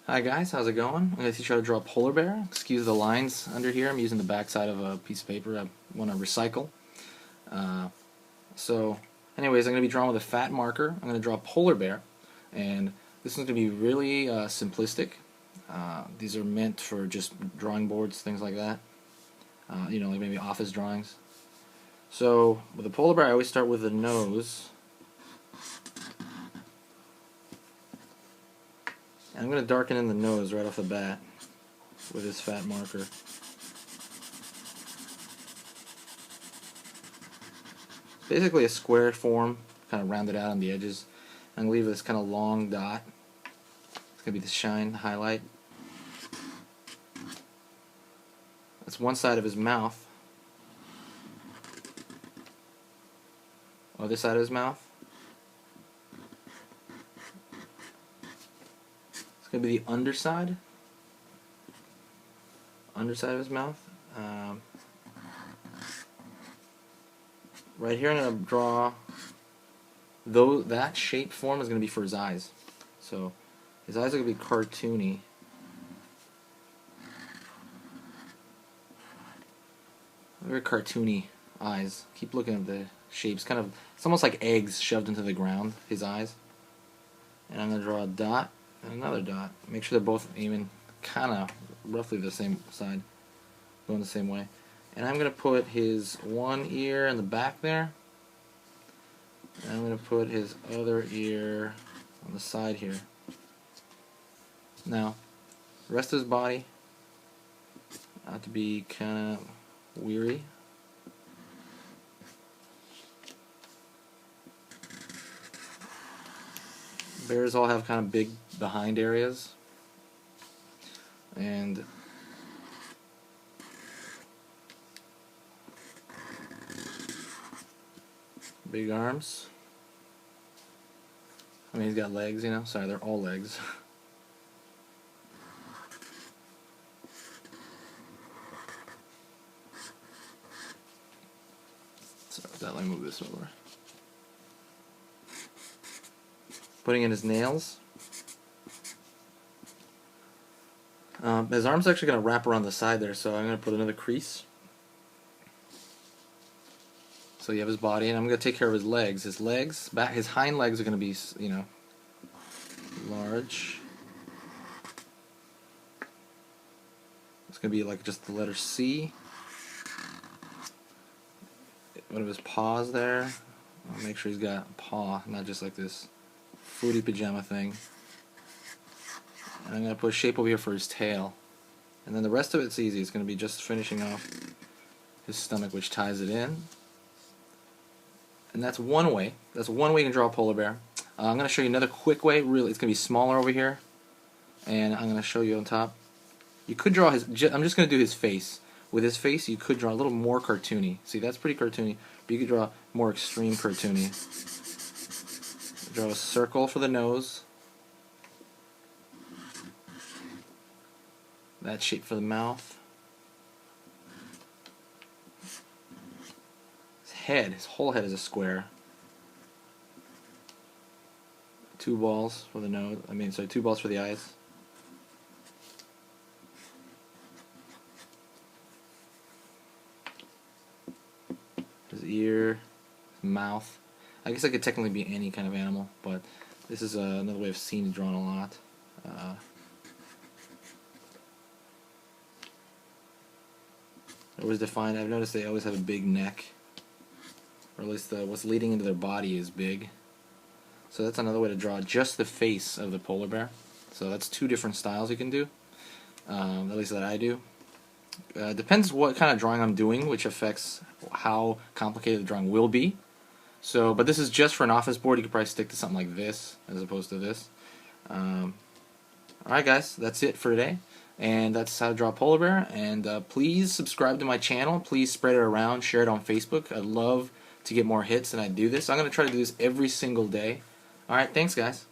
Hi guys, how's it going? I'm going to teach you how to draw a polar bear. Excuse the lines under here. I'm using the back side of a piece of paper I want to recycle. Anyways, I'm going to be drawing with a fat marker. I'm going to draw a polar bear, and this is going to be really simplistic. These are meant for just drawing boards, things like that. Like maybe office drawings. So with a polar bear, I always start with the nose. And I'm going to darken in the nose right off the bat with this fat marker. Basically a square form, kind of rounded out on the edges. I'm going to leave this kind of long dot. It's going to be the shine, the highlight. That's one side of his mouth. Other side of his mouth. It's going to be the underside. Underside of his mouth. Right here I'm going to draw, though that shape form is going to be for his eyes. So his eyes are going to be cartoony. Very cartoony eyes. Keep looking at the shapes. It's almost like eggs shoved into the ground, his eyes. And I'm going to draw a dot and another dot. Make sure they're both aiming kind of roughly the same side, going the same way. And I'm going to put his one ear in the back there. And I'm going to put his other ear on the side here. Now, the rest of his body ought to be kind of weary. Bears all have kind of big behind areas. And big arms. I mean, he's got legs, you know. Sorry, they're all legs. Sorry, let me move this over. Putting in his nails. His arm's actually going to wrap around the side there, so I'm going to put another crease. So you have his body, and I'm going to take care of his legs. His legs, his hind legs are going to be, large. It's going to be like just the letter C. One of his paws there. I'll make sure he's got a paw, not just like this fruity pajama thing. And I'm going to put a shape over here for his tail. And then the rest of it's easy. It's going to be just finishing off his stomach, which ties it in. And that's one way. That's one way you can draw a polar bear. I'm going to show you another quick way. Really, it's going to be smaller over here. And I'm going to show you on top. You could draw his... I'm just going to do his face. With his face, you could draw a little more cartoony. See, that's pretty cartoony. But you could draw more extreme cartoony. Draw a circle for the nose. That shape for the mouth. His whole head is a square. Two balls for the nose. Two balls for the eyes. His ear, his mouth. I guess it could technically be any kind of animal, but this is another way of seeing it drawn a lot. Always defined. I've noticed they always have a big neck. Or at least what's leading into their body is big. So that's another way to draw just the face of the polar bear. So that's two different styles you can do, at least that I do. Depends what kind of drawing I'm doing, which affects how complicated the drawing will be. But this is just for an office board. You could probably stick to something like this as opposed to this. Alright guys, that's it for today. And that's how to draw a polar bear. And please subscribe to my channel. Please spread it around. Share it on Facebook. I'd love to get more hits, and I do this. I'm going to try to do this every single day. Alright, thanks guys.